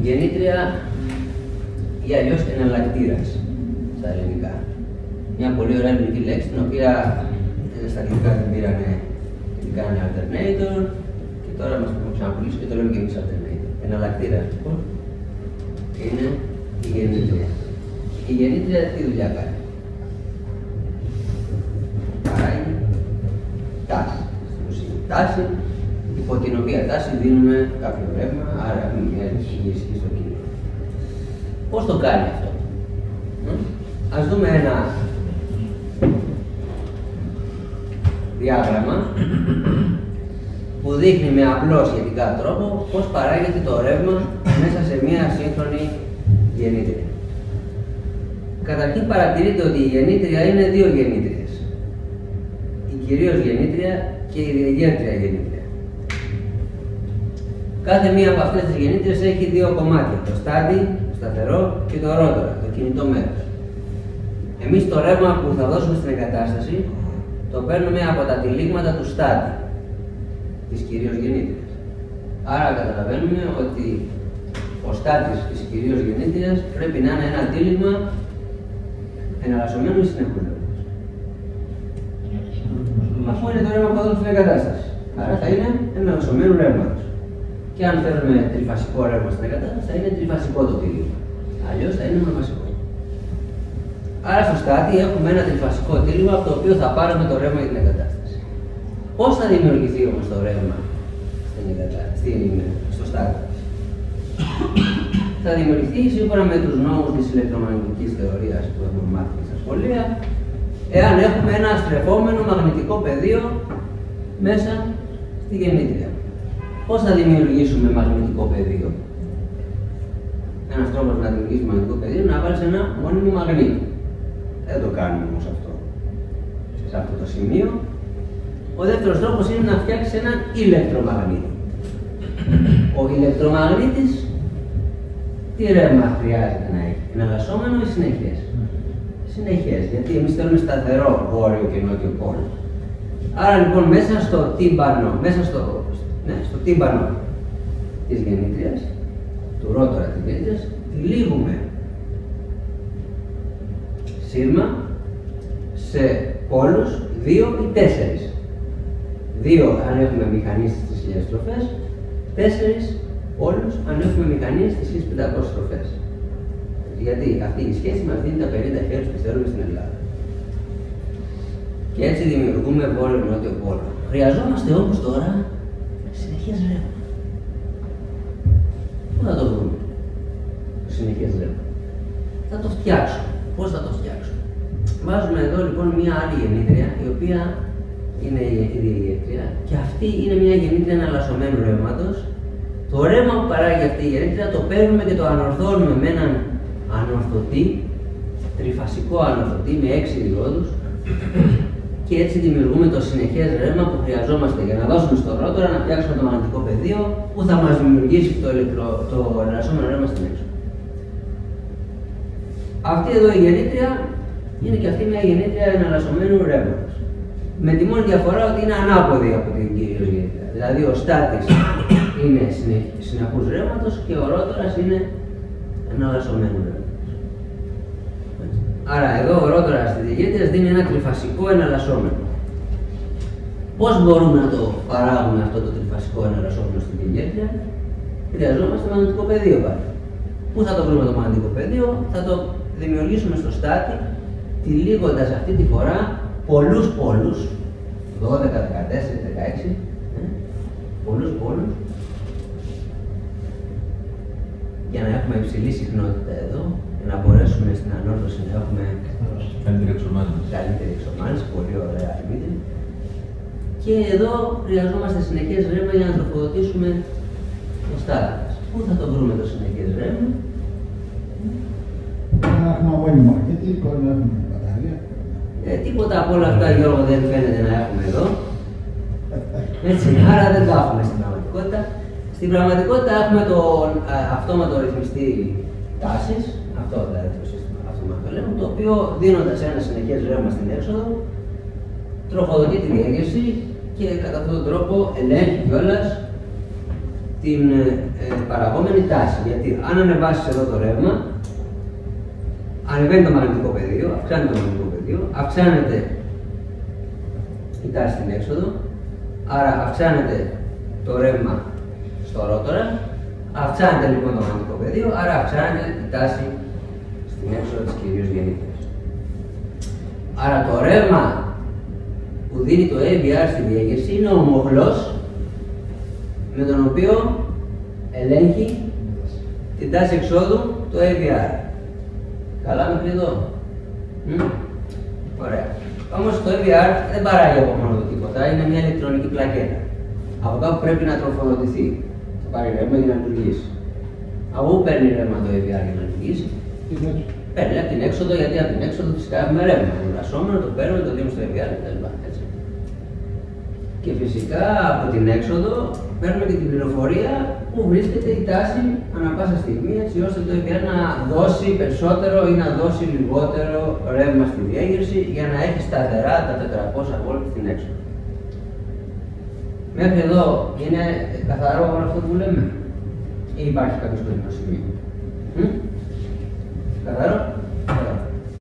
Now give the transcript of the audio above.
Γεννήτρια ή αλλιώς εναλλακτήρας στα ελληνικά. Μια πολύ ωραία ελληνική λέξη, την οποία στα αγγλικά την πήρανε και την κάνανε alternator και τώρα μας το ξαναπουλήσει και το λέμε και εμείς alternator. Εναλλακτήρας λοιπόν είναι η γεννήτρια. Η γεννήτρια τι δουλειά κάνει? Παράγει τάση. Στην ουσία τάση, υπό την οποία τάση δίνουμε κάποιο ρεύμα, άρα έχουμε μια ενισχύση στο κοινό. Πώς το κάνει αυτό? Ας δούμε ένα διάγραμμα που δείχνει με απλό σχετικά τρόπο πώς παράγεται το ρεύμα μέσα σε μια σύγχρονη γεννήτρια. Καταρχήν παρατηρείτε ότι η γεννήτρια είναι δύο γεννήτριες. Η κυρίως γεννήτρια και η διεγέρτρια γεννήτρια. Κάθε μία από αυτές τις γεννήτριες έχει δύο κομμάτια, το στάτη, το σταθερό και το ρότορα, το κινητό μέρος. Εμείς το ρεύμα που θα δώσουμε στην εγκατάσταση το παίρνουμε από τα τυλίγματα του στάτη, της κυρίως γεννήτριας. Άρα καταλαβαίνουμε ότι ο στάτης της κυρίως γεννήτριας πρέπει να είναι ένα τύλιγμα εναλλασσομένου ή συνεχούς ρεύματος. Αφού είναι το ρεύμα που θα δώσουμε στην εγκατάσταση. Άρα θα είναι εναλλασσομένου ρεύματος. Και αν θέλουμε τριφασικό ρεύμα στην εγκατάσταση, θα είναι τριφασικό το τύλιγμα. Αλλιώς θα είναι μονοφασικό. Άρα στο στάτη έχουμε ένα τριφασικό τύλιγμα από το οποίο θα πάρουμε το ρεύμα για την εγκατάσταση. Πώς θα δημιουργηθεί όμως το ρεύμα στο στάτη? Θα δημιουργηθεί σύμφωνα με τους νόμους της ηλεκτρομαγνητικής θεωρίας που έχουμε μάθει στα σχολεία, εάν έχουμε ένα στρεφόμενο μαγνητικό πεδίο μέσα στη γεννήτρια. Πώς θα δημιουργήσουμε μαγνητικό πεδίο? Ένας τρόπος να δημιουργήσουμε μαγνητικό πεδίο είναι να βάλεις ένα μόνιμο μαγνήτη. Δεν το κάνουμε όμως αυτό σε αυτό το σημείο. Ο δεύτερος τρόπος είναι να φτιάξεις ένα ηλεκτρομαγνήτη. Ο ηλεκτρομαγνήτης τι ρεύμα χρειάζεται να έχει? Εναλλασσόμενο ή συνεχές? Συνεχές, γιατί εμείς θέλουμε σταθερό βόρειο και νότιο πόλο. Άρα λοιπόν μέσα στο τύμπανο, στο τύμπανο της γεννήτριας, του ρότορα της γεννήτριας, τυλίγουμε σύρμα σε πόλους 2 ή 4. 2 αν έχουμε μηχανή στις 1000 στροφές, 4 πόλους αν έχουμε μηχανή στις 1500 στροφές. Γιατί αυτή η σχέση μας δίνει τα 50 Hz που θέλουμε στην Ελλάδα. Και έτσι δημιουργούμε βόρειο-νότιο πόλο. Χρειαζόμαστε όμως τώρα συνεχές ρεύμα. Πού θα το βρούμε το συνεχές ρεύμα? Θα το φτιάξουμε. Πώς θα το φτιάξουμε? Βάζουμε εδώ λοιπόν μια άλλη γεννήτρια, η οποία είναι η διεγέρτρια, και αυτή είναι μια γεννήτρια εναλλασσομένου ρεύματος. Το ρεύμα που παράγει αυτή η γεννήτρια το παίρνουμε και το ανορθώνουμε με έναν ανορθωτή, τριφασικό ανορθωτή με 6 διόδους, και έτσι δημιουργούμε το συνεχές ρεύμα που χρειαζόμαστε για να δώσουμε στο ρότορα να φτιάξουμε το μαγνητικό πεδίο που θα μας δημιουργήσει το εναλλασσόμενο ρεύμα στην έξω. Αυτή εδώ η γεννήτρια είναι και αυτή μια γεννήτρια εναλλασσομένου ρεύματος. Με τη μόνη διαφορά ότι είναι ανάποδη από την κυρίως γεννήτρια. Δηλαδή ο στάτης είναι συνεχούς ρεύματος και ο ρότορας είναι εναλλασσομένου ρεύματος. Άρα εδώ ο ρότορας της διεγέρτριας δίνει ένα τριφασικό εναλλασσόμενο. Πώς μπορούμε να το παράγουμε αυτό το τριφασικό εναλλασσόμενο στην διεγέρτρια? Χρειαζόμαστε μαγνητικό πεδίο πάλι. Πού θα το βρούμε το μαγνητικό πεδίο? Θα το δημιουργήσουμε στο στάτη, τυλίγοντας αυτή τη φορά πολλούς πόλους, 12, 14, 16, πολλούς πόλους, για να έχουμε υψηλή συχνότητα εδώ, για να μπορέσουμε στην ανόρθωση να έχουμε καλύτερη εξομάλυνση, πολύ ωραία αλμύτη. Και εδώ χρειαζόμαστε συνεχές ρεύμα για να τροφοδοτήσουμε το στάτη μας. Πού θα το βρούμε το συνεχές ρεύμα? Να έχουμε μόνιμο, γιατί μπορεί να έχουμε μπαταρία. Τίποτα από όλα αυτά, Γιώργο, δεν φαίνεται να έχουμε εδώ. Έτσι, άρα δεν το έχουμε στην πραγματικότητα. Στην πραγματικότητα έχουμε τον αυτόματο ρυθμιστή τάσης, αυτό δηλαδή το σύστημα αυτόματο λέμε, το οποίο δίνοντας ένα συνεχές ρεύμα στην έξοδο, τροφοδοτεί τη διέγερση και κατά αυτόν τον τρόπο ελέγχει κιόλας την παραγόμενη τάση. Γιατί αν ανεβάσεις εδώ το ρεύμα, ανεβαίνει το μαγνητικό πεδίο, αυξάνεται το μαγνητικό πεδίο, αυξάνεται η τάση στην έξοδο, άρα αυξάνεται το ρεύμα στο ρότορα, αυξάνεται λοιπόν το μαγνητικό πεδίο, άρα αυξάνεται η τάση στην έξοδο της κυρίως γεννήτριας. Άρα το ρεύμα που δίνει το AVR στη διέγερση είναι ο μοχλός με τον οποίο ελέγχει την τάση εξόδου το AVR. Καλά μέχρι εδώ. Ωραία. Όμως το AVR δεν παράγει από μόνο του τίποτα, είναι μια ηλεκτρονική πλακέτα. Από κάπου πρέπει να τροφοδοτηθεί. Θα πάρει ρεύμα για να λειτουργήσει. Από πού παίρνει ρεύμα το AVR για να λειτουργήσει? Παίρνει από την έξοδο, γιατί από την έξοδο φυσικά έχουμε ρεύμα. Το βρασόμενο το παίρνουμε, το δίνουμε στο AVR κτλ. Και φυσικά από την έξοδο παίρνουμε και την πληροφορία που βρίσκεται η τάση ανά πάσα στιγμή, έτσι ώστε το AVR να δώσει περισσότερο ή να δώσει λιγότερο ρεύμα στη διέγερση για να έχει σταθερά τα 400 volt στην έξοδο. Μέχρι εδώ είναι καθαρό όλο αυτό που λέμε ή υπάρχει κάποιο κόκκινο σημείο? Καθαρό?